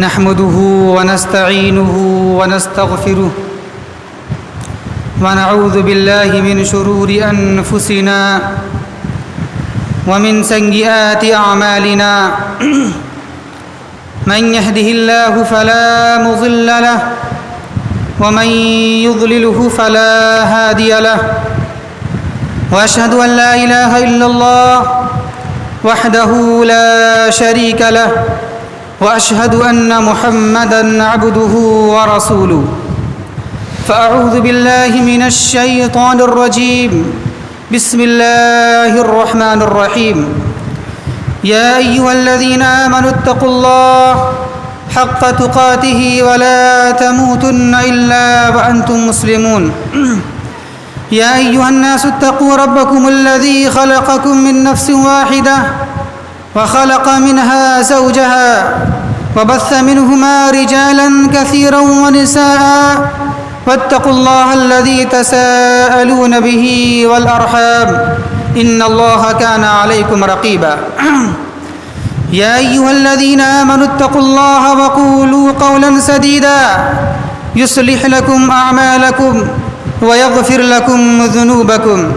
نحمده ونستعينه ونستغفره ونعوذ بالله من شرور أنفسنا ومن سيئات أعمالنا من يهده الله فلا مضل له ومن يضلله فلا هادي له وأشهد أن لا إله إلا الله وحده لا شريك له وأشهد أن محمدًا عبده ورسوله فأعوذ بالله من الشيطان الرجيم بسم الله الرحمن الرحيم يا أيها الذين آمنوا اتقوا الله حق تقاته ولا تموتن إلا وأنتم مسلمون يا أيها الناس اتقوا ربكم الذي خلقكم من نفس واحدة وخلق منها زوجها وبث منهما رجالا كثيرا ونساء واتقوا الله الذي تساءلون به والأرحام إن الله كان عليكم رقيبا يا أيها الذين آمنوا اتقوا الله وقولوا قولا سديدا يصلح لكم أعمالكم ويغفر لكم ذنوبكم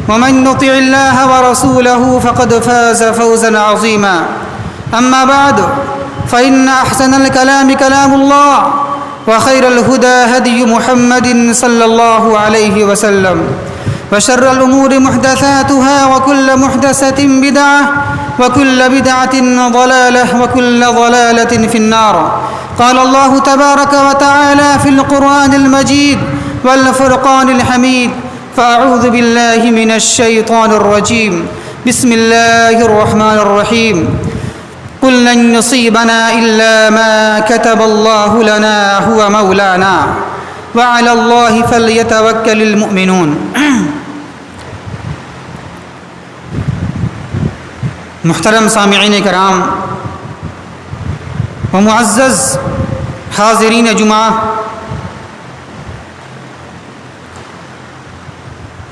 ومن يطع الله ورسوله فقد فاز فوزا عظيما أما بعد فإن أحسن الكلام كلام الله وخير الهدى هدي محمد صلى الله عليه وسلم وشر الأمور محدثاتها وكل محدثة بدعة وكل بدعة ضلالة وكل ضلالة في النار قال الله تبارك وتعالى في القرآن المجيد والفرقان الحميد فأعوذ بالله من الشيطان الرجيم بسم الله الرحمن الرحيم قل لن يصيبنا إلا ما كتب الله لنا هو مولانا وعلى الله فليتوكل المؤمنون محترم سامعین کرام و معزز حاضرین جمعہ،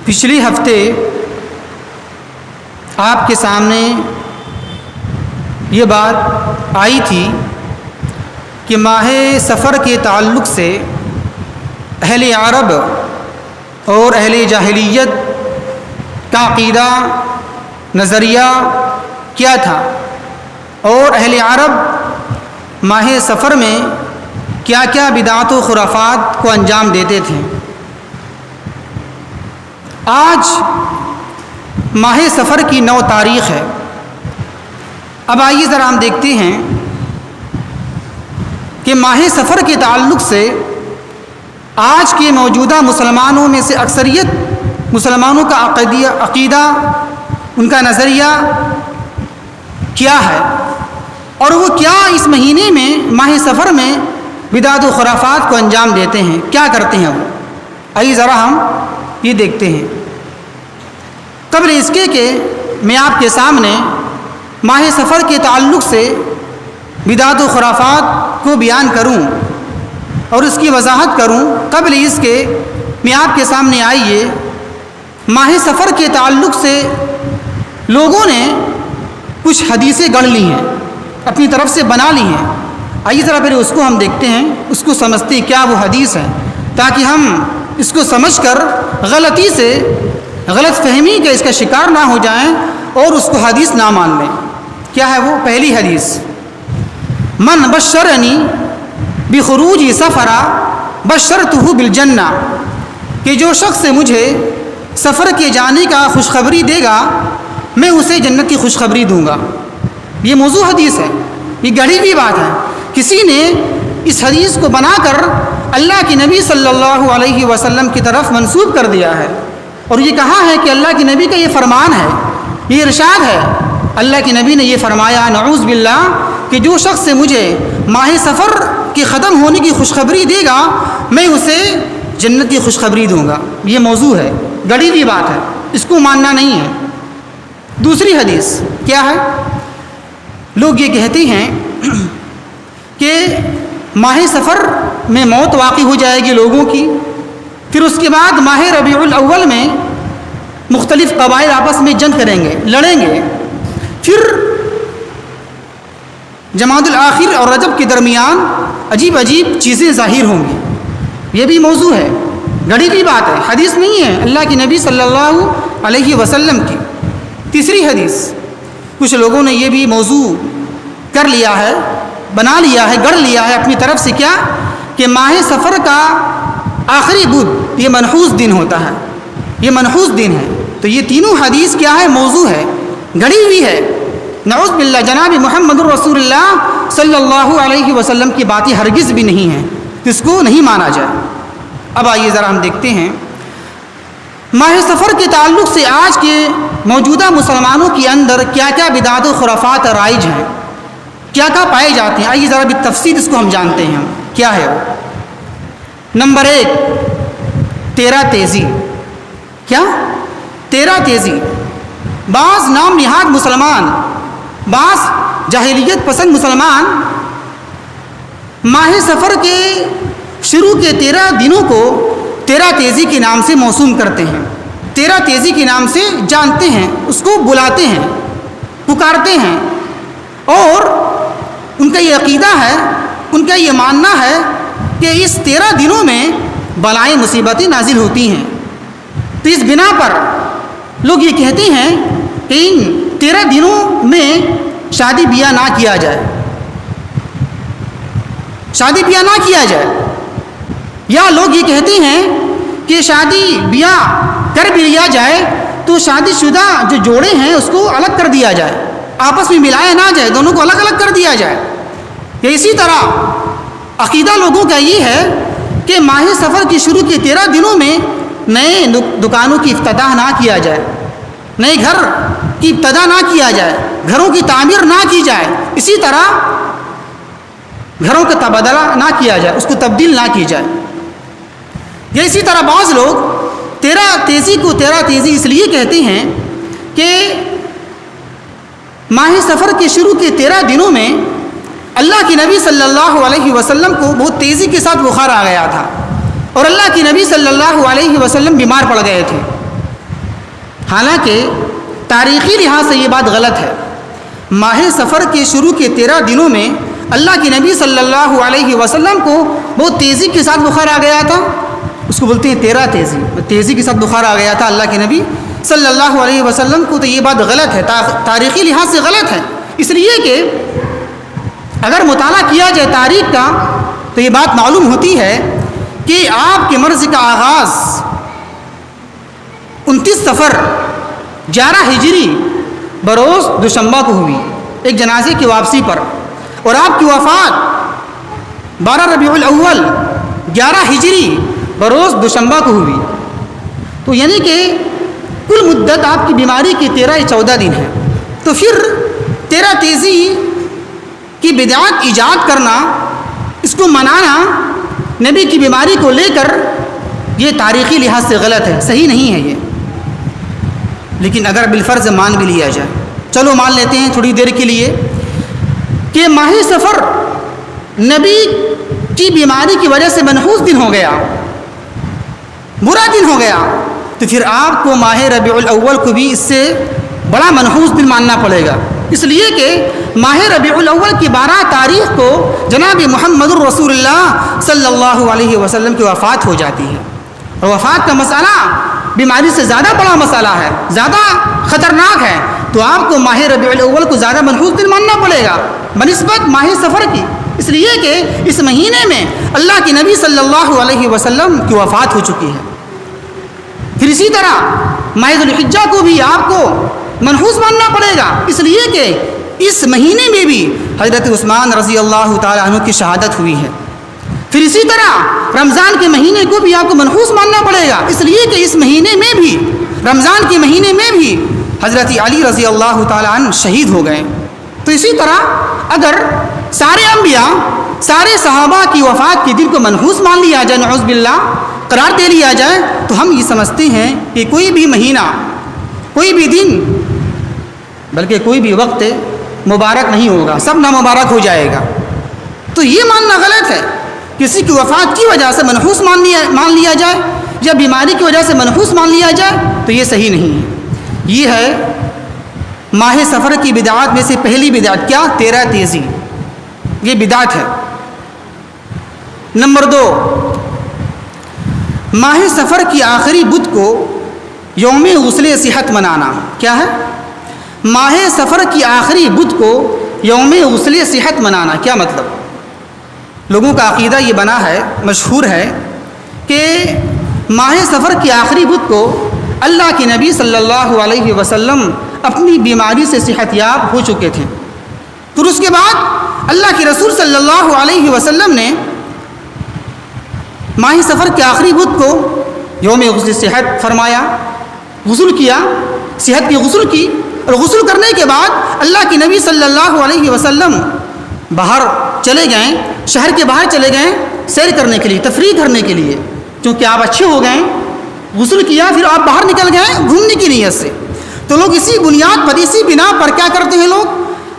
پچھلے ہفتے آپ کے سامنے یہ بات آئی تھی کہ ماہ سفر کے تعلق سے اہل عرب اور اہل جاہلیت کا عقیدہ نظریہ کیا تھا، اور اہل عرب ماہ سفر میں کیا کیا بدعات و خرافات کو انجام دیتے تھے۔ آج ماہ سفر کی 9 تاریخ ہے۔ اب آئیے ذرا ہم دیکھتے ہیں کہ ماہ سفر کے تعلق سے آج کے موجودہ مسلمانوں میں سے اکثریت مسلمانوں کا عقیدہ، ان کا نظریہ کیا ہے، اور وہ کیا اس مہینے میں ماہ سفر میں بدعات و خرافات کو انجام دیتے ہیں، کیا کرتے ہیں وہ۔ آئیے ذرا ہم یہ دیکھتے ہیں۔ قبل اس کے کہ میں آپ کے سامنے ماہ سفر کے تعلق سے بدعات و خرافات کو بیان کروں اور اس کی وضاحت کروں، قبل اس کے میں آپ کے سامنے آئیے ماہ سفر کے تعلق سے لوگوں نے کچھ حدیثیں گڑھ لی ہیں، اپنی طرف سے بنا لی ہیں۔ آئیے ذرا پہلے اس کو ہم دیکھتے ہیں، اس کو سمجھتے ہیں کیا وہ حدیث ہے، تاکہ ہم اس کو سمجھ کر غلطی سے غلط فہمی کا اس کا شکار نہ ہو جائیں اور اس کو حدیث نہ مان لیں۔ کیا ہے وہ پہلی حدیث؟ من بشرنی بخروج سفرا بشرتہ بالجنہ، کہ جو شخص مجھے سفر کے جانے کا خوشخبری دے گا میں اسے جنت کی خوشخبری دوں گا۔ یہ موضوع حدیث ہے، یہ گڑھی ہوئی بات ہے، کسی نے اس حدیث کو بنا کر اللہ کے نبی صلی اللہ علیہ وسلم کی طرف منسوب کر دیا ہے، اور یہ کہا ہے کہ اللہ کے نبی کا یہ فرمان ہے، یہ ارشاد ہے، اللہ کے نبی نے یہ فرمایا نعوذ باللہ کہ جو شخص مجھے ماہ سفر کے ختم ہونے کی خوشخبری دے گا میں اسے جنت کی خوشخبری دوں گا۔ یہ موضوع ہے، گڑھی ہوئی بات ہے، اس کو ماننا نہیں ہے۔ دوسری حدیث کیا ہے؟ لوگ یہ کہتے ہیں کہ ماہ سفر میں موت واقع ہو جائے گی لوگوں کی، پھر اس کے بعد ماہ ربیع الاول میں مختلف قبائل آپس میں جنگ کریں گے، لڑیں گے، پھر جمادی الآخر اور رجب کے درمیان عجیب عجیب چیزیں ظاہر ہوں گی. یہ بھی موضوع ہے, گھڑی کی بات ہے, حدیث نہیں ہے, اللہ کے نبی صلی اللہ علیہ وسلم کی. تیسری حدیث, کچھ لوگوں نے یہ بھی موضوع کر لیا ہے, بنا لیا ہے, گڑھ لیا ہے اپنی طرف سے, کیا کہ ماہ سفر کا آخری بدھ یہ منحوس دن ہوتا ہے, یہ منحوس دن ہے. تو یہ تینوں حدیث کیا ہے, موضوع ہے, گھڑی ہوئی ہے. نعوذ باللہ, جناب محمد الرسول اللہ صلی اللہ علیہ وسلم کی باتیں ہرگز بھی نہیں ہیں, اس کو نہیں مانا جائے. اب آئیے ذرا ہم دیکھتے ہیں ماہ سفر کے تعلق سے آج کے موجودہ مسلمانوں کے اندر کیا کیا بدعات و خرافات رائج ہیں, کیا کیا پائے جاتے ہیں. آئیے ذرا بالتفصیل اس کو ہم جانتے ہیں کیا ہے وہ. نمبر 1, 13 تیزی. کیا 13 تیزی؟ بعض نام نہاد مسلمان, بعض جاہلیت پسند مسلمان ماہ سفر کے شروع کے 13 دنوں کو 13 تیزی کے نام سے موسوم کرتے ہیں, 13 تیزی کے نام سے جانتے ہیں, اس کو بلاتے ہیں, پکارتے ہیں. اور ان کا یہ عقیدہ ہے, ان کا یہ ماننا ہے کہ اس 13 دنوں میں بلائیں مصیبتیں نازل ہوتی ہیں. تو اس بنا پر لوگ یہ کہتے ہیں کہ ان 13 دنوں میں شادی بیاہ نہ کیا جائے, شادی بیاہ نہ کیا جائے. یا لوگ یہ کہتے ہیں کہ شادی بیاہ کر بھی لیا جائے تو شادی شدہ جو جوڑے ہیں اس کو الگ کر دیا جائے, آپس میں ملایا نہ جائے, دونوں کو الگ الگ کر دیا جائے. یا اسی طرح عقیدہ لوگوں کا یہ ہے کہ ماہ سفر کی شروع کے 13 دنوں میں نئے دکانوں کی افتتاح نہ کیا جائے, نئے گھر کی ابتدا نہ کیا جائے, گھروں کی تعمیر نہ کی جائے, اسی طرح گھروں کا تبادلہ نہ کیا جائے, اس کو تبدیل نہ کی جائے. یا اسی طرح بعض لوگ 13 تیزی کو 13 تیزی اس لیے کہتے ہیں کہ ماہ سفر کے شروع کے 13 دنوں میں اللہ کے نبی صلی اللہ علیہ وسلم کو بہت تیزی کے ساتھ بخار آ گیا تھا, اور اللہ کے نبی صلی اللہ علیہ وسلم بیمار پڑ گئے تھے. حالانکہ تاریخی لحاظ سے یہ بات غلط ہے. ماہ سفر کے شروع کے 13 دنوں میں اللہ کے نبی صلی اللہ علیہ وسلم کو بہت تیزی کے ساتھ بخار آ گیا تھا, اس کو بولتے ہیں 13 تیزی, تیزی کے ساتھ بخار آ گیا تھا اللہ کے نبی صلی اللہ علیہ وسلم کو. تو یہ بات غلط ہے, تاریخی لحاظ سے غلط ہے. اس لیے کہ اگر مطالعہ کیا جائے تاریخ کا تو یہ بات معلوم ہوتی ہے کہ آپ کے مرض کا آغاز 29 صفر 11 ہجری بروز دوشنبہ کو ہوئی, ایک جنازے کی واپسی پر, اور آپ کی وفات 12 ربیع الاول 11 ہجری بروز دوشنبہ کو ہوئی. تو یعنی کہ کل مدت آپ کی بیماری کی 13 یا 14 دن ہے. تو پھر 13 تیزی کی بدعات ایجاد کرنا, اس کو منانا نبی کی بیماری کو لے کر, یہ تاریخی لحاظ سے غلط ہے, صحیح نہیں ہے یہ. لیکن اگر بالفرض مان بھی لیا جائے, چلو مان لیتے ہیں تھوڑی دیر کے لیے کہ ماہ سفر نبی کی بیماری کی وجہ سے منحوس دن ہو گیا, برا دن ہو گیا, تو پھر آپ کو ماہ ربیع الاول کو بھی اس سے بڑا منحوس دن ماننا پڑے گا. اس لیے کہ ماہ ربیع الاول کی 12 تاریخ کو جناب محمد الرسول اللہ صلی اللہ علیہ وسلم کی وفات ہو جاتی ہے, اور وفات کا مسئلہ بیماری سے زیادہ بڑا مسئلہ ہے, زیادہ خطرناک ہے. تو آپ کو ماہ ربیع الاول کو زیادہ منحوس دن ماننا پڑے گا بنسبت ماہ سفر کی, اس لیے کہ اس مہینے میں اللہ کے نبی صلی اللہ علیہ وسلم کی وفات ہو چکی ہے. پھر اسی طرح ماہ ذو الحجہ کو بھی آپ کو منحوس ماننا پڑے گا, اس لیے کہ اس مہینے میں بھی حضرت عثمان رضی اللہ تعالی عنہ کی شہادت ہوئی ہے. پھر اسی طرح رمضان کے مہینے کو بھی آپ کو منحوس ماننا پڑے گا, اس لیے کہ اس مہینے میں بھی, رمضان کے مہینے میں بھی حضرت علی رضی اللہ تعالی عنہ شہید ہو گئے. تو اسی طرح اگر سارے انبیاء, سارے صحابہ کی وفات کے دن کو منحوس مان لیا جائے, نعوذ باللہ قرار دے لیا جائے, تو ہم یہ سمجھتے ہیں کہ کوئی بھی مہینہ, کوئی بھی دن, بلکہ کوئی بھی وقت مبارک نہیں ہوگا, سب نامبارک ہو جائے گا. تو یہ ماننا غلط ہے. کسی کی وفات کی وجہ سے منحوس مان لیا جائے یا بیماری کی وجہ سے منحوس مان لیا جائے تو یہ صحیح نہیں ہے. یہ ہے ماہ سفر کی بدعات میں سے پہلی بدعت, کیا؟ 13 تیزی. یہ بدعت ہے۔ نمبر 2، ماہ سفر کی آخری بدھ کو یوم غسل صحت منانا۔ کیا ہے؟ ماہ سفر کی آخری بدھ کو یوم غسل صحت منانا، کیا مطلب؟ لوگوں کا عقیدہ یہ بنا ہے، مشہور ہے کہ ماہ سفر کی آخری بدھ کو اللہ کے نبی صلی اللہ علیہ وسلم اپنی بیماری سے صحت یاب ہو چکے تھے، پھر اس کے بعد اللہ کے رسول صلی اللہ علیہ وسلم نے ماہ سفر کے آخری بدھ کو یوم غسل صحت فرمایا، غسل کیا، صحت کی غسل کی، اور غسل کرنے کے بعد اللہ کے نبی صلی اللہ علیہ وسلم باہر چلے گئے، شہر کے باہر چلے گئے سیر کرنے کے لیے، تفریح کرنے کے لیے، کیونکہ آپ اچھے ہو گئے، غسل کیا، پھر آپ باہر نکل گئے گھومنے کی نیت سے۔ تو لوگ اسی بنیاد پر، اسی بنا پر کیا کرتے ہیں، لوگ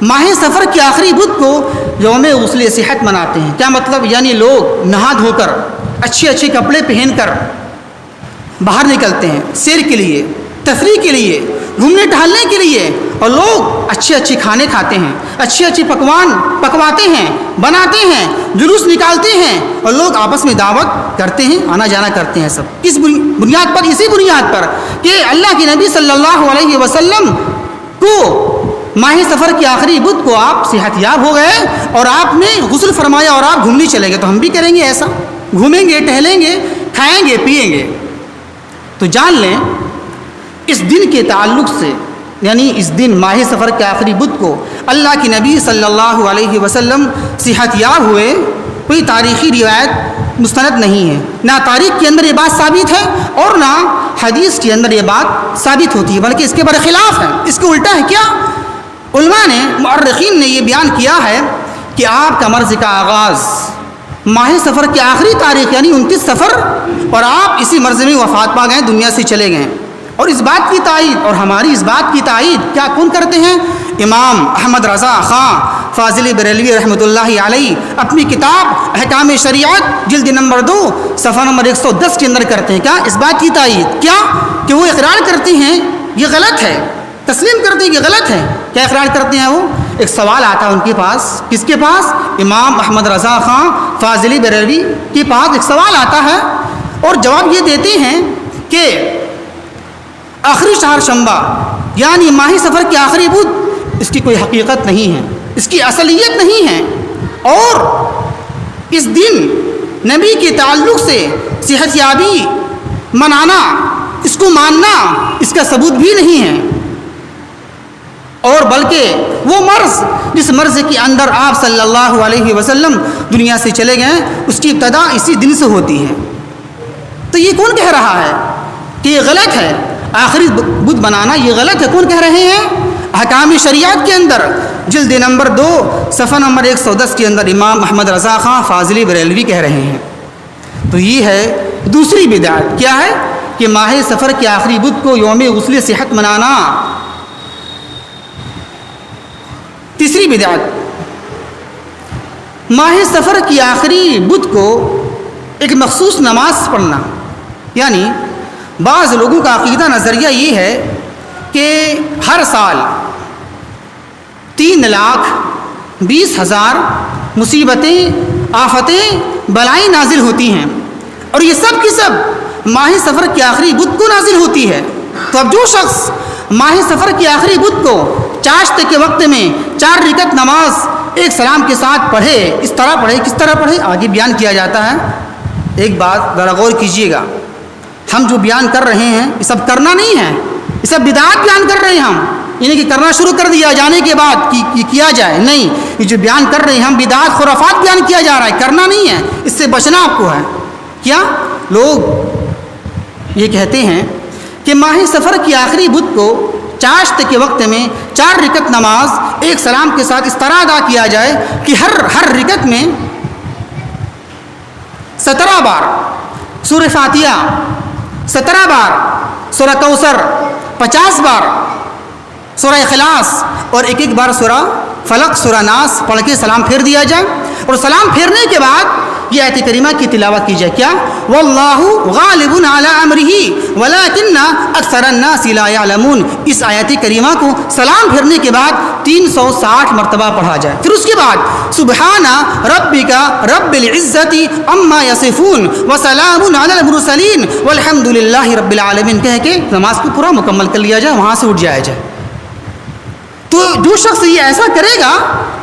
ماہ سفر کی آخری بدھ کو یوم غسل صحت مناتے ہیں۔ کیا مطلب؟ یعنی لوگ نہا دھو کر اچھے اچھے کپڑے پہن کر باہر نکلتے ہیں سیر کے لیے، تفریح کے لیے، گھومنے ٹہلنے کے لیے، اور لوگ اچھے اچھے کھانے کھاتے ہیں، اچھے اچھے پکوان پکواتے ہیں، بناتے ہیں، جلوس نکالتے ہیں، اور لوگ آپس میں دعوت کرتے ہیں، آنا جانا کرتے ہیں۔ سب کس بنیاد پر؟ اسی بنیاد پر کہ اللہ کے نبی صلی اللہ علیہ وسلم کو ماہ سفر کی آخری بدھ کو آپ صحت یاب ہو گئے اور آپ نے غسل فرمایا اور آپ گھومنے چلے گئے، تو ہم بھی کریں گے ایسا، گھومیں گے، ٹہلیں گے، کھائیں گے، پیئیں گے۔ تو جان لیں اس دن کے تعلق سے، یعنی اس دن ماہ سفر کے آخری بدھ کو اللہ کے نبی صلی اللہ علیہ وسلم صحت یاب ہوئے، کوئی تاریخی روایت مستند نہیں ہے، نہ تاریخ کے اندر یہ بات ثابت ہے اور نہ حدیث کے اندر یہ بات ثابت ہوتی ہے، بلکہ اس کے برخلاف ہے، اس کے الٹا ہے۔ کیا؟ علماء نے، مؤرخین نے یہ بیان کیا ہے کہ آپ کا مرض کا آغاز ماہ سفر کی آخری تاریخ یعنی 29 سفر، اور آپ اسی مرض میں وفات پا گئے، دنیا سے چلے گئے۔ اور اس بات کی تائید، اور ہماری اس بات کی تائید کیا کون کرتے ہیں؟ امام احمد رضا خان فاضلی بریلوی رحمۃ اللہ علیہ اپنی کتاب احکام شریعت جلد نمبر 2 صفحہ نمبر 110 کے اندر کرتے ہیں۔ کیا؟ اس بات کی تائید، کیا کہ وہ اقرار کرتے ہیں یہ غلط ہے، تسلیم کرتے ہیں کہ غلط ہے۔ کیا اقرار کرتے ہیں وہ؟ ایک سوال آتا ہے ان کے پاس، کس کے پاس؟ امام احمد رضا خان فاضلی بریلوی کے پاس ایک سوال آتا ہے، اور جواب یہ دیتے ہیں کہ آخری چہار شنبہ یعنی ماہ سفر کی آخری بدھ اس کی کوئی حقیقت نہیں ہے، اس کی اصلیت نہیں ہے، اور اس دن نبی کے تعلق سے صحت یابی منانا، اس کو ماننا، اس کا ثبوت بھی نہیں ہے، اور بلکہ وہ مرض جس مرض کے اندر آپ صلی اللہ علیہ وسلم دنیا سے چلے گئے، اس کی ابتدا اسی دن سے ہوتی ہے۔ تو یہ کون کہہ رہا ہے کہ یہ غلط ہے؟ آخری بدھ بنانا یہ غلط ہے، کون کہہ رہے ہیں؟ احکام شریعت کے اندر جلد نمبر 2 صفحہ نمبر 110 کے اندر امام احمد رضا خان فاضلی بریلوی کہہ رہے ہیں۔ تو یہ ہے دوسری بدعت۔ کیا ہے؟ کہ ماہ سفر کے آخری بدھ کو یوم غسل صحت منانا۔ تیسری بدعت، ماہ سفر کی آخری بدھ کو ایک مخصوص نماز پڑھنا، یعنی بعض لوگوں کا عقیدہ نظریہ یہ ہے کہ ہر سال 3,20,000 مصیبتیں، آفتیں، بلائیں نازل ہوتی ہیں، اور یہ سب کی سب ماہ سفر کی آخری بدھ کو نازل ہوتی ہے۔ تو اب جو شخص ماہ سفر کی آخری بدھ کو چاشت کے وقت میں 4 رکعت نماز ایک سلام کے ساتھ پڑھے، اس طرح پڑھے، کس طرح پڑھے آگے بیان کیا جاتا ہے۔ ایک بات ذرا غور کیجیے گا، ہم جو بیان کر رہے ہیں یہ سب کرنا نہیں ہے، یہ سب بدعات بیان کر رہے ہیں ہم، یعنی کہ کرنا شروع کر دیا جانے کے بعد کہ کیا جائے، نہیں، یہ جو بیان کر رہے ہیں ہم بدعات، خرافات بیان کیا جا رہا ہے، کرنا نہیں ہے، اس سے بچنا آپ کو ہے۔ کیا لوگ یہ کہتے ہیں کہ ماہ سفر کی آخری بدھ کو چاشت کے وقت میں 4 رکعت نماز ایک سلام کے ساتھ اس طرح ادا کیا جائے کہ ہر رکعت میں 17 بار سورہ فاتحہ، 17 بار سورہ کوثر، 50 بار سورہ اخلاص، اور ایک ایک بار سورہ فلق، سورہ ناس پڑھ کے سلام پھیر دیا جائے، اور سلام پھیرنے کے بعد یہ آیت کریمہ کی تلاوت کی جائے. کیا؟ واللہ غالب علی امرہ ولکن اکثر الناس لا یعلمون. اس آیت کریمہ کو سلام پھرنے کے بعد 360 مرتبہ پڑھا جائے. پھر اس کے بعد سبحان ربک رب العزت عما یصفون وسلام علی المرسلین والحمد للہ رب العالمین کہہ کے نماز کو پورا مکمل کر لیا جائے, وہاں سے اٹھ جایا جائے. تو جو شخص یہ ایسا کرے گا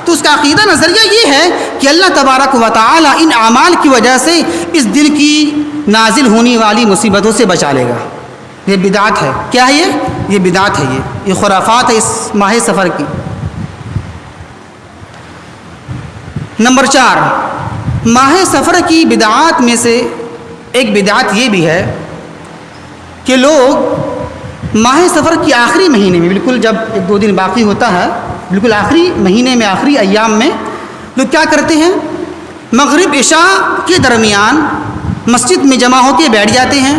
تو اس کا عقیدہ نظریہ یہ ہے کہ اللہ تبارک و تعالی ان اعمال کی وجہ سے اس دل کی نازل ہونے والی مصیبتوں سے بچا لے گا. یہ بدعت ہے. کیا ہے یہ بدعت ہے, یہ خرافات ہے اس ماہ سفر کی. نمبر 4, ماہ سفر کی بدعات میں سے ایک بدعت یہ بھی ہے کہ لوگ ماہ سفر کی آخری مہینے میں, بالکل جب 1-2 دن باقی ہوتا ہے, بالکل آخری مہینے میں, آخری ایام میں لوگ کیا کرتے ہیں, مغرب عشاء کے درمیان مسجد میں جمع ہو کے بیٹھ جاتے ہیں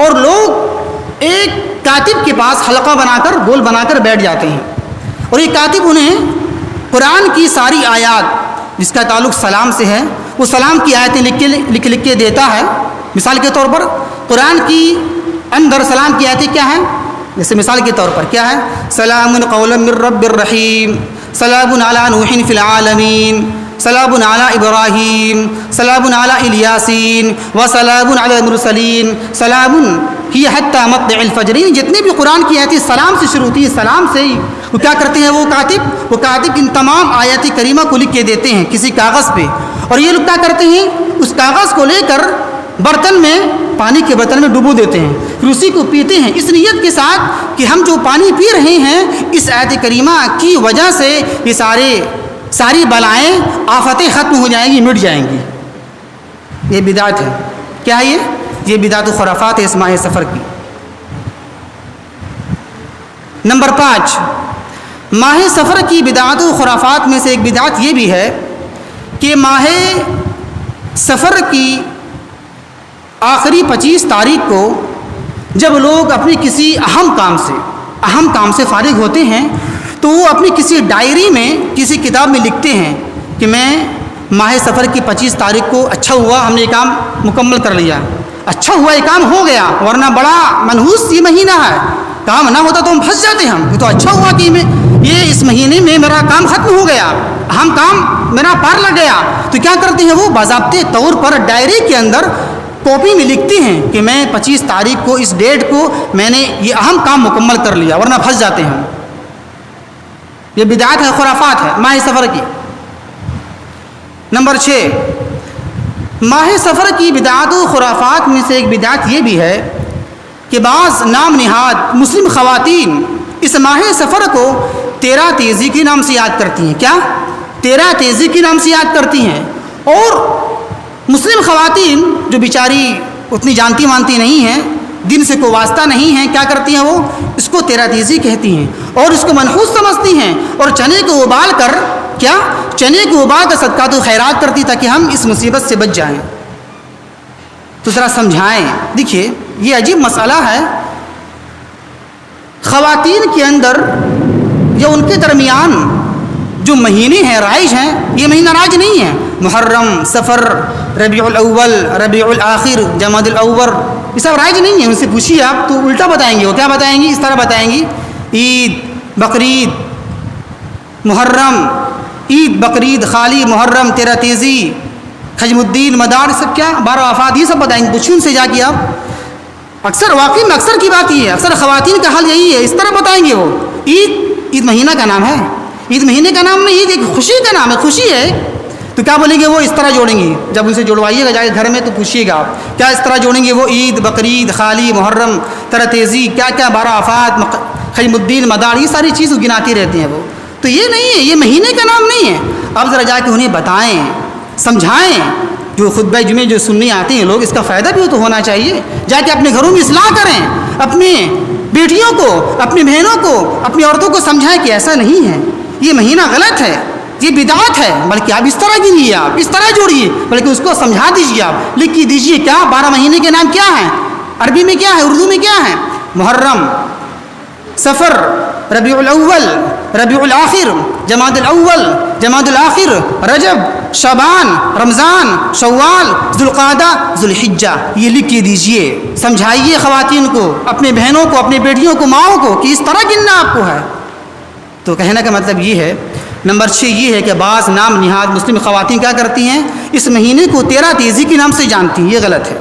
اور لوگ ایک کاتب کے پاس حلقہ بنا کر, گول بنا کر بیٹھ جاتے ہیں. اور یہ کاتب انہیں قرآن کی ساری آیات جس کا تعلق سلام سے ہے, وہ سلام کی آیتیں لکھ کے دیتا ہے. مثال کے طور پر قرآن کی اندر سلام کی آیتیں کیا ہیں, جیسے مثال کے طور پر کیا ہے, سلام قولا من رب الرحیم, سلام علی نوح فی العالمین, سلام علی ابراہیم, سلام علی الیاسین وسلام علی المرسلین, سلام ہی حتی مطلع الفجر. جتنے بھی قرآن کی آیتیں سلام سے شروع ہوتی ہیں, سلام سے ہی وہ کیا کرتے ہیں, وہ کاتب ان تمام آیات کریمہ کو لکھ کے دیتے ہیں کسی کاغذ پہ. اور یہ لوگ کیا کرتے ہیں, اس کاغذ کو لے کر برتن میں, پانی کے برتن میں ڈبو دیتے ہیں, پھر اسی کو پیتے ہیں اس نیت کے ساتھ کہ ہم جو پانی پی رہے ہیں اس آیت کریمہ کی وجہ سے یہ ساری بلائیں, آفتیں ختم ہو جائیں گی, مٹ جائیں گی. یہ بدعت ہے. کیا ہے یہ بدعت و خرافات ہے اس ماہ سفر کی. نمبر 5, ماہ سفر کی بدعت و خرافات میں سے ایک بدعت یہ بھی ہے کہ ماہ سفر کی آخری 25 تاریخ کو جب لوگ اپنی کسی اہم کام سے فارغ ہوتے ہیں تو وہ اپنی کسی ڈائری میں, کسی کتاب میں لکھتے ہیں کہ میں ماہ سفر کی 25 تاریخ کو اچھا ہوا ہم نے یہ کام مکمل کر لیا, اچھا ہوا یہ کام ہو گیا, ورنہ بڑا منحوس یہ مہینہ ہے, کام نہ ہوتا تو ہم پھنس جاتے. ہم یہ تو اچھا ہوا کہ یہ اس مہینے میں میرا کام ختم ہو گیا, اہم کام میرا پار لگ گیا. تو کیا کرتے ہیں, وہ باضابطے طور پر ڈائری کے اندر کاپی میں لکھتے ہیں کہ میں 25 تاریخ کو اس ڈیٹ کو میں نے یہ اہم کام مکمل کر لیا, ورنہ پھنس جاتے ہیں. یہ بدعت ہے, خرافات ہے ماہ سفر کی. نمبر 6, ماہ سفر کی بدعات و خرافات میں سے ایک بدعت یہ بھی ہے کہ بعض نام نہاد مسلم خواتین اس ماہ سفر کو 13 تیزی کے نام سے یاد کرتی ہیں. کیا 13 تیزی کے نام سے یاد کرتی ہیں. اور مسلم خواتین جو بیچاری اتنی جانتی مانتی نہیں ہیں, دن سے کوئی واسطہ نہیں ہے, کیا کرتی ہیں, وہ اس کو 13 تیزی کہتی ہیں اور اس کو منحوس سمجھتی ہیں اور چنے کو ابال کر صدقات و خیرات کرتی تاکہ ہم اس مصیبت سے بچ جائیں. تو ذرا سمجھائیں. دیکھیے یہ عجیب مسئلہ ہے. خواتین کے اندر یا ان کے درمیان جو مہینے ہیں رائج ہیں, یہ مہینہ رائج نہیں ہے. محرم, سفر, ربیع الاول, ربیع الاخر, جمادی الاول, یہ سب رائج نہیں ہے. ان سے پوچھیے آپ تو الٹا بتائیں گے. وہ کیا بتائیں گی, اس طرح بتائیں گی عید, بقرعید, محرم, عید, بقرعید, خالی, محرم, 13 تیزی, خجم الدین, مدار, سب کیا 12 وفات, یہ سب بتائیں گے. پوچھیں ان سے جا کے آپ. اکثر واقعی میں اکثر کی بات یہ ہے, اکثر خواتین کا حال یہی ہے, اس طرح بتائیں گے وہ. عید مہینہ کا نام ہے, عید مہینے کا نام نہیں, عید ایک خوشی کا نام ہے, خوشی ہے. تو کیا بولیں گے, وہ اس طرح جوڑیں گی. جب ان سے جڑوائیے گا جا کے گھر میں تو پوچھیے گا آپ کیا اس طرح جوڑیں گے. وہ عید, بقرعید, خالی, محرم, 13 تیزی, کیا 12 وفات, خجم الدین, مدار, یہ ساری چیز گناتی رہتی ہیں وہ. تو یہ نہیں ہے, یہ مہینے کا نام نہیں ہے. اب ذرا جا کے انہیں بتائیں, سمجھائیں. جو خطبہ جمعے جو سننے آتے ہیں لوگ, اس کا فائدہ بھی تو ہونا چاہیے. جا کے اپنے گھروں میں اصلاح کریں, اپنے بیٹیوں کو, اپنی بہنوں کو, اپنی عورتوں کو سمجھائیں کہ ایسا نہیں ہے, یہ مہینہ غلط ہے, یہ بدعت ہے. بلکہ آپ اس طرح گنیے, آپ اس طرح جوڑیے, بلکہ اس کو سمجھا دیجیے, آپ لکھ کے دیجیے. کیا 12 مہینے کے نام کیا ہیں, عربی میں کیا ہے, اردو میں کیا ہے. محرم, سفر, ربیع الاول, ربیع الاخر، جمادی الاول، جمادی الاخر، رجب، شعبان، رمضان، شوال، ذوالقعدہ، ذوالحجہ، یہ لکھ کے دیجئے، سمجھائیے خواتین کو، اپنے بہنوں کو، اپنے بیٹیوں کو، ماؤں کو کہ اس طرح گننا آپ کو ہے۔ تو کہنے کا مطلب یہ ہے۔ نمبر 6 یہ ہے کہ بعض نام نہاد مسلم خواتین کیا کرتی ہیں، اس مہینے کو 13 تیزی کے نام سے جانتی ہیں، یہ غلط ہے۔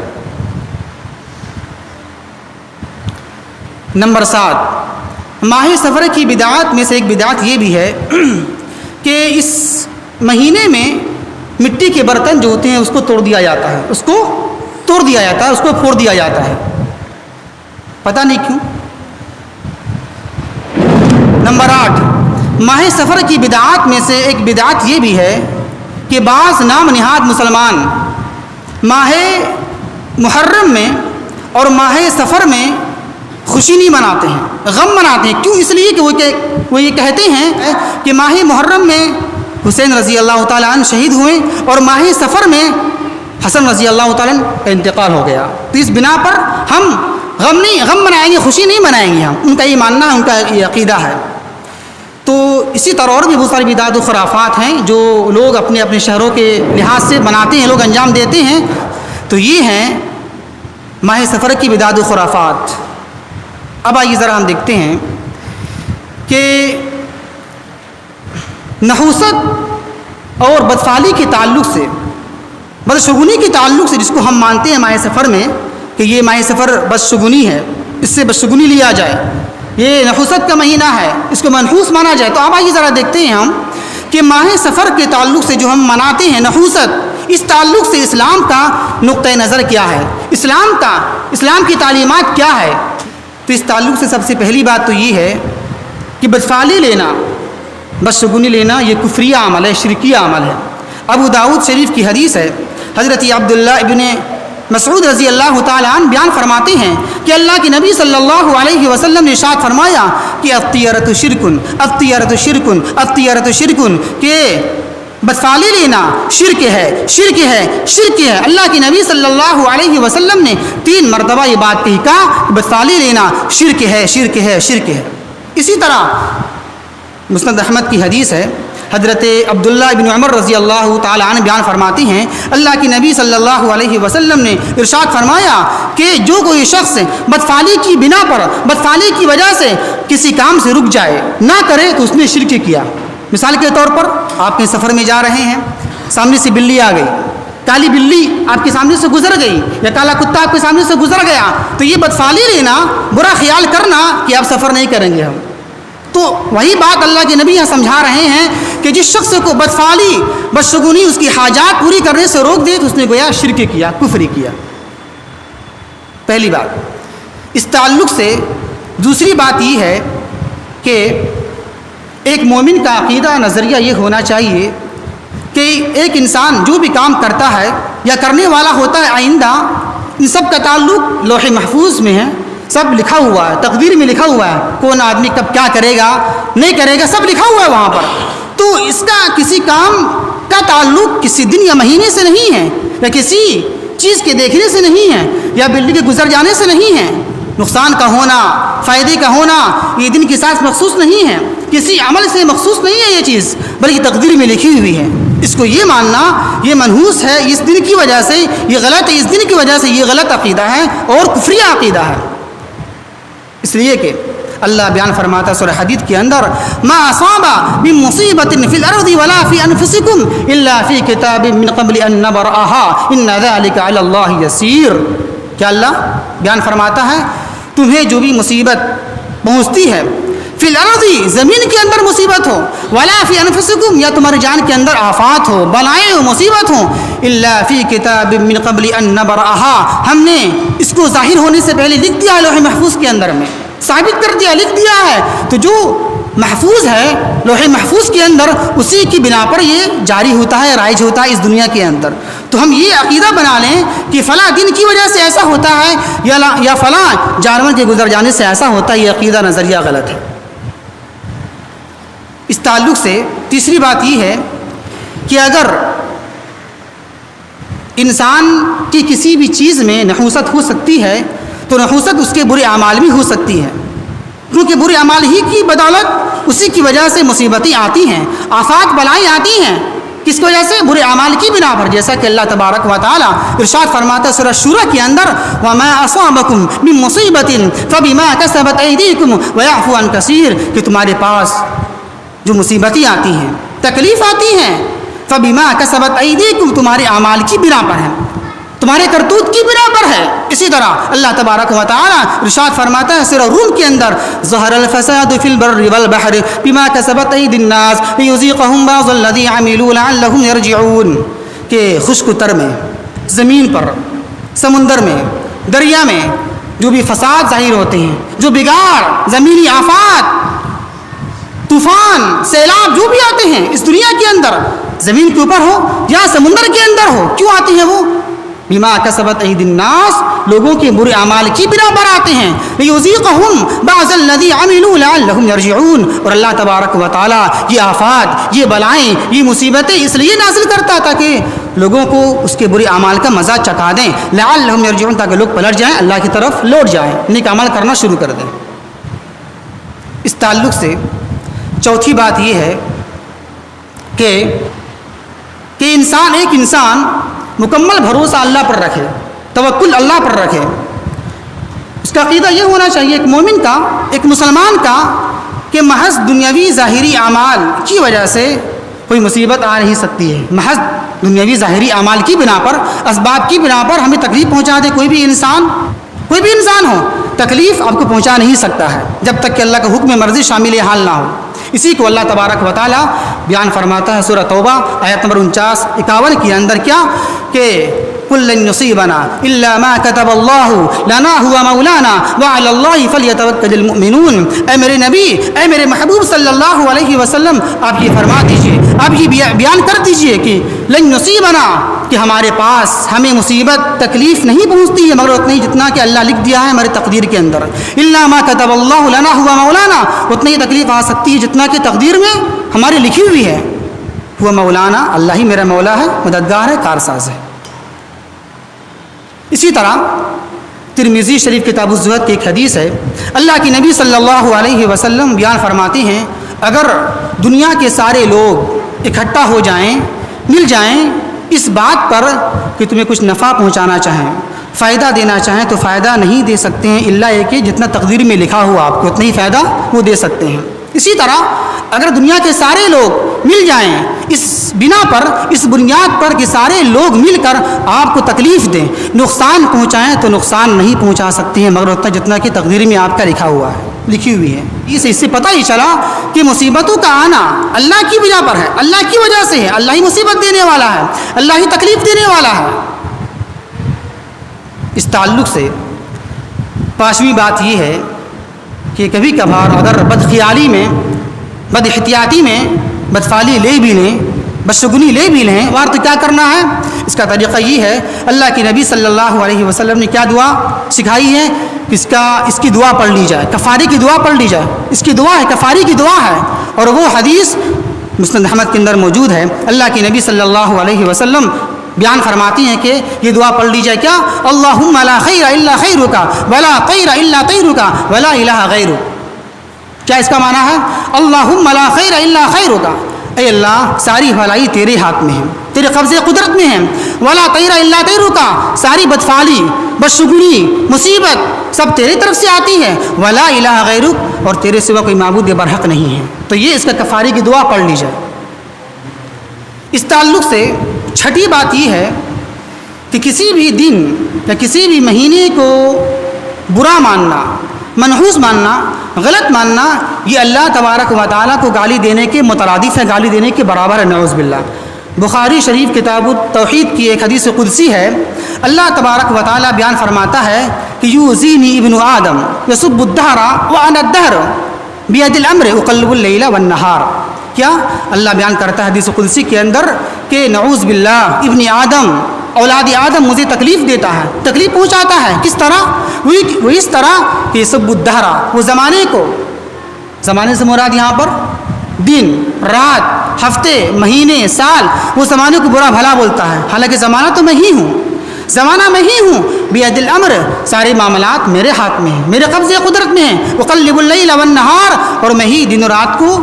نمبر 7 ماہ سفر کی بدعات میں سے ایک بدعت یہ بھی ہے کہ اس مہینے میں مٹی کے برتن جو ہوتے ہیں اس کو توڑ دیا جاتا ہے، اس کو توڑ دیا جاتا ہے، اس کو پھوڑ دیا جاتا ہے، پتہ نہیں کیوں۔ نمبر 8 ماہ سفر کی بدعات میں سے ایک بدعت یہ بھی ہے کہ بعض نام نہاد مسلمان ماہ محرم میں اور ماہ سفر میں خوشی نہیں مناتے ہیں، غم مناتے ہیں۔ کیوں؟ اس لیے کہ وہ یہ کہتے ہیں کہ ماہ محرم میں حسین رضی اللہ تعالیٰ عنہ شہید ہوئے اور ماہ سفر میں حسن رضی اللہ تعالیٰ عنہ کا انتقال ہو گیا، تو اس بنا پر ہم غم منائیں گے، خوشی نہیں منائیں گے ہم۔ ان کا یہ ماننا ہے، ان کا یہ عقیدہ ہے۔ تو اسی طرح اور بھی بہت ساری بدعات و خرافات ہیں جو لوگ اپنے اپنے شہروں کے لحاظ سے بناتے ہیں، لوگ انجام دیتے ہیں۔ تو یہ ہیں ماہ سفر کی بدعات و خرافات۔ اب آئیے ذرا ہم دیکھتے ہیں کہ نحوست اور بدفعلی کے تعلق سے، بدشگونی کے تعلق سے، جس کو ہم مانتے ہیں ماہ سفر میں کہ یہ ماہ سفر بدشگونی ہے، اس سے بدشگونی لیا جائے، یہ نحوست کا مہینہ ہے، اس کو منحوس مانا جائے۔ تو اب آئیے ذرا دیکھتے ہیں ہم کہ ماہ سفر کے تعلق سے جو ہم مناتے ہیں نحوست، اس تعلق سے اسلام کا نقطۂ نظر کیا ہے، اسلام کی تعلیمات کیا ہے۔ تو اس تعلق سے سب سے پہلی بات تو یہ ہے کہ بدفعلی لینا، بدشگونی لینا یہ کفریہ عمل ہے، شرکیہ عمل ہے۔ ابو داؤد شریف کی حدیث ہے، حضرت عبداللہ ابن مسعود رضی اللہ تعالیٰ عنہ بیان فرماتے ہیں کہ اللہ کے نبی صلی اللہ علیہ وسلم نے ارشاد فرمایا کہ الطیرۃ شرکن، الطیرۃ شرکن، الطیرۃ شرکن، کہ بدفعلی لینا شرک ہے، شرک ہے، شرک ہے۔ اللہ کے نبی صلی اللہ علیہ وسلم نے 3 مرتبہ یہ بات کہی، کہا بدفعلی لینا شرک ہے، شرک ہے، شرک ہے۔ اسی طرح مسند احمد کی حدیث ہے، حضرت عبداللہ ابن عمر رضی اللہ تعالی عنہ بیان فرماتے ہیں اللہ کے نبی صلی اللہ علیہ وسلم نے ارشاد فرمایا کہ جو کوئی شخص بدفعلی کی بنا پر، بدفعلی کی وجہ سے کسی کام سے رک جائے، نہ کرے، تو اس نے شرک کیا۔ مثال کے طور پر آپ کہیں سفر میں جا رہے ہیں، سامنے سے بلی آ گئی، کالی بلی آپ کے سامنے سے گزر گئی یا کالا کتا آپ کے سامنے سے گزر گیا، تو یہ بدفعلی لینا، برا خیال کرنا کہ آپ سفر نہیں کریں گے ہم۔ تو وہی بات اللہ کے نبی یہاں سمجھا رہے ہیں کہ جس شخص کو بدفعلی، بدشگونی اس کی حاجات پوری کرنے سے روک دے تو اس نے گویا شرک کیا، کفر کیا۔ پہلی بات اس تعلق سے۔ دوسری بات یہ ہے کہ ایک مومن کا عقیدہ، نظریہ یہ ہونا چاہیے کہ ایک انسان جو بھی کام کرتا ہے یا کرنے والا ہوتا ہے، آئندہ ان سب کا تعلق لوح محفوظ میں ہے، سب لکھا ہوا ہے، تقدیر میں لکھا ہوا ہے، کون آدمی کب کیا کرے گا، نہیں کرے گا، سب لکھا ہوا ہے وہاں پر۔ تو اس کا کسی کام کا تعلق کسی دن یا مہینے سے نہیں ہے، یا کسی چیز کے دیکھنے سے نہیں ہے، یا بلی کے گزر جانے سے نہیں ہے۔ نقصان کا ہونا، فائدے کا ہونا یہ دن کے ساتھ مخصوص نہیں ہے، کسی عمل سے مخصوص نہیں ہے یہ چیز، بلکہ تقدیر میں لکھی ہوئی ہے۔ اس کو یہ ماننا یہ منحوس ہے، اس دن کی وجہ سے یہ غلط ہے، اس دن کی وجہ سے یہ غلط عقیدہ ہے اور کفریہ عقیدہ ہے۔ اس لیے کہ اللہ بیان فرماتا ہے سورہ حدید کے اندر ما اصاب من مصیبت فی الارض ولا فی انفسکم الا فی کتاب من قبل ان نبرأها ان ذلک علی اللہ یسیر۔ کیا اللہ بیان فرماتا ہے تمہیں جو بھی مصیبت پہنچتی ہے، فی الارض زمین کے اندر مصیبت ہو، ولا فی انفسکم یا تمہاری جان کے اندر آفات ہو، بلائیں ہو، مصیبت ہو، الا فی کتاب من قبل ان نبرأها ہم نے اس کو ظاہر ہونے سے پہلے لکھ دیا ہے لوح محفوظ کے اندر میں، ثابت کر دیا، لکھ دیا ہے۔ تو جو محفوظ ہے لوح محفوظ کے اندر، اسی کی بنا پر یہ جاری ہوتا ہے، رائج ہوتا ہے اس دنیا کے اندر۔ تو ہم یہ عقیدہ بنا لیں کہ فلاں دن کی وجہ سے ایسا ہوتا ہے یا فلاں جانور کے گزر جانے سے ایسا ہوتا ہے، یہ عقیدہ نظریہ غلط ہے۔ اس تعلق سے تیسری بات یہ ہے کہ اگر انسان کی کسی بھی چیز میں نحوست ہو سکتی ہے تو نحوست اس کے برے اعمال بھی ہو سکتی ہے۔ کیونکہ برے اعمال ہی کی بدولت اسی کی وجہ سے مصیبتیں آتی ہیں، آفات بلائیں آتی ہیں. کس کی وجہ سے؟ برے اعمال کی بنا پر. جیسا کہ اللہ تبارک و تعالی ارشاد فرماتا ہے سورہ شورى کے اندر وما اصابکم من مصیبت فبما کسبت ایدیکم ویعفو عن کثیر، کہ تمہارے پاس جو مصیبتیں آتی ہیں، تکلیف آتی ہیں، فبما کسبت ایدیکم، تمہارے اعمال کی بنا پر ہے، تمہارے کرتوت کی بنا پر ہے. اسی طرح اللہ تبارک و تعالی ارشاد فرماتا ہے سورہ روم کے اندر ظہر الفساد فی البر والبحر بما کسبت ایدی الناس لیذیقہم بعض الذی عملوا لعلہم یرجعون، کہ خشک و تر میں، زمین پر، سمندر میں، دریا میں جو بھی فساد ظاہر ہوتے ہیں، جو بگاڑ، زمینی آفات، طوفان، سیلاب جو بھی آتے ہیں اس دنیا کے اندر، زمین کے اوپر ہو یا سمندر کے اندر ہو، کیوں آتے ہیں وہ؟ بما کسبت ایدی الناس، لوگوں کے برے اعمال کی بنا پر آتے ہیں. لیذیقہم بعض الذی عملوا لعلہم یرجعون، اور اللہ تبارک و تعالی یہ آفات، یہ بلائیں، یہ مصیبتیں اس لیے نازل کرتا تاکہ لوگوں کو اس کے برے اعمال کا مزہ چکھا دیں. لعلہم یرجعون، تاکہ لوگ پلٹ جائیں، اللہ کی طرف لوٹ جائیں، نیک عمل کرنا شروع کر دیں. اس تعلق سے چوتھی بات یہ ہے کہ ایک انسان مکمل بھروسہ اللہ پر رکھے، توکل اللہ پر رکھے. اس کا عقیدہ یہ ہونا چاہیے ایک مومن کا، ایک مسلمان کا، کہ محض دنیاوی ظاہری اعمال کی وجہ سے کوئی مصیبت آ نہیں سکتی ہے. محض دنیاوی ظاہری اعمال کی بنا پر، اسباب کی بنا پر ہمیں تکلیف پہنچا دے کوئی بھی انسان ہو، تکلیف آپ کو پہنچا نہیں سکتا ہے جب تک کہ اللہ کا حکم مرضی شامل حال نہ ہو. اسی کو اللہ تبارک و تعالی بیان فرماتا ہے سورہ توبہ آیت نمبر 49-51 کے اندر، کیا کہ قل لن يصيبنا الا ما كتب الله لنا هو مولانا وعلى الله فليتوكل المؤمنون. اے میرے نبی، اے میرے محبوب صلی اللہ علیہ وسلم، آپ یہ فرما دیجئے، آپ یہ بیان کر دیجئے کہ لن يصيبنا، کہ ہمارے پاس ہمیں مصیبت، تکلیف نہیں پہنچتی ہے مگر اتنا ہی جتنا کہ اللہ لکھ دیا ہے ہمارے تقدیر کے اندر. الا ما كتب الله لنا هو مولانا، اتنا ہی تکلیف آ سکتی ہے جتنا کہ تقدیر میں ہماری لکھی ہوئی ہے. هو مولانا، اللہ ہی میرا مولا ہے، مددگار ہے، کارساز ہے. اسی طرح ترمذی شریف کتاب الزہد کی ایک حدیث ہے، اللہ کے نبی صلی اللہ علیہ وسلم بیان فرماتے ہیں اگر دنیا کے سارے لوگ اکٹھا ہو جائیں، مل جائیں اس بات پر کہ تمہیں کچھ نفع پہنچانا چاہیں، فائدہ دینا چاہیں، تو فائدہ نہیں دے سکتے ہیں الا یہ کہ جتنا تقدیر میں لکھا ہوا آپ کو اتنا ہی فائدہ وہ دے سکتے ہیں. اسی طرح اگر دنیا کے سارے لوگ مل جائیں اس بنا پر، اس بنیاد پر کہ سارے لوگ مل کر آپ کو تکلیف دیں، نقصان پہنچائیں، تو نقصان نہیں پہنچا سکتے ہیں مگر اتنا جتنا کہ تقدیر میں آپ کا لکھا ہوا ہے، لکھی ہوئی ہے. اس سے پتہ ہی چلا کہ مصیبتوں کا آنا اللہ کی بنا پر ہے، اللہ کی وجہ سے ہے، اللہ ہی مصیبت دینے والا ہے، اللہ ہی تکلیف دینے والا ہے. اس تعلق سے پانچویں بات یہ ہے کہ کبھی کبھار اگر بدخیالی میں، بد احتیاطی میں بدفعلی لے بھی لیں، بدشگونی لے بھی لیں، وار تو کیا کرنا ہے؟ اس کا طریقہ یہ ہے، اللہ کے نبی صلی اللہ علیہ وسلم نے کیا دعا سکھائی ہے کہ اس کی دعا پڑھ لی جائے، کفارے کی دعا پڑھ لی جائے. اس کی دعا ہے، کفارے کی دعا ہے، اور وہ حدیث مسند احمد کے اندر موجود ہے. اللہ کے نبی صلی اللہ علیہ وسلم بیان فرماتی ہیں کہ یہ دعا پڑھ لی جائے، کیا؟ اللہم لا خیر الا خیرک ولا طیر الا طیرک ولا الہ غیرک. کیا اس کا معنی ہے؟ اللہم لا خیر الا خیرک، اے اللہ ساری بھلائی تیرے ہاتھ میں ہے، تیرے قبضے قدرت میں ہے. ولا طیر الا طیرک، ساری بدفعلی، بدشگونی، مصیبت سب تیرے طرف سے آتی ہے. ولا الہ غیرک، اور تیرے سوا کوئی معبود برحق نہیں ہے. تو یہ اس کا کفارے کی دعا پڑھ لی جائے. اس تعلق سے چھٹی بات یہ ہے کہ کسی بھی دن یا کسی بھی مہینے کو برا ماننا، منحوس ماننا، غلط ماننا، یہ اللہ تبارک و تعالیٰ کو گالی دینے کے مترادف ہے، گالی دینے کے برابر ہے، نعوذ باللہ. بخاری شریف کتاب التوحید کی ایک حدیث قدسی ہے، اللہ تبارک و تعالیٰ بیان فرماتا ہے کہ یؤذینی ابن آدم یسب الدہر وانا الدہر بید الامر اقلب اللیل والنہار. کیا اللہ بیان کرتا ہے حدیث قدسی کے اندر کہ نعوذ باللہ ابن آدم، اولاد آدم مجھے تکلیف دیتا ہے، تکلیف پہنچاتا ہے. کس طرح؟ وہ اس طرح کہ سب الدہرا، وہ زمانے کو، زمانے سے مراد یہاں پر دن، رات، ہفتے، مہینے، سال، وہ زمانے کو برا بھلا بولتا ہے. حالانکہ زمانہ تو میں ہی ہوں، زمانہ میں ہی ہوں، بید الامر، سارے معاملات میرے ہاتھ میں ہیں، میرے قبضے قدرت میں ہیں، اقلب اللیل والنہار، اور میں ہی دن و رات کو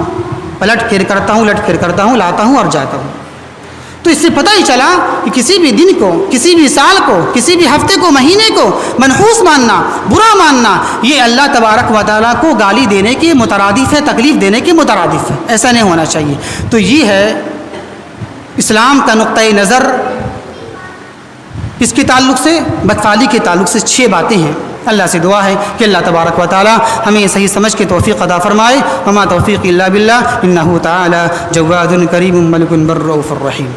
پلٹ پھیر کرتا ہوں، لٹ پھیر کرتا ہوں، لاتا ہوں اور جاتا ہوں۔ تو اس سے پتہ ہی چلا کہ کسی بھی دن کو، کسی بھی سال کو، کسی بھی ہفتے کو، مہینے کو منحوس ماننا، برا ماننا، یہ اللہ تبارک و تعالیٰ کو گالی دینے کے مترادف ہے، تکلیف دینے کے مترادف ہے، ایسا نہیں ہونا چاہیے۔ تو یہ ہے اسلام کا نقطۂ نظر اس کے تعلق سے، بدفعلی کے تعلق سے 6 باتیں ہیں۔ اللہ سے دعا ہے کہ اللہ تبارک و تعالی ہمیں صحیح سمجھ کے توفیق عطا فرمائے۔ وما توفیق الا باللہ، انہ تعالی جواد کریم ملک بر رؤوف الرحیم۔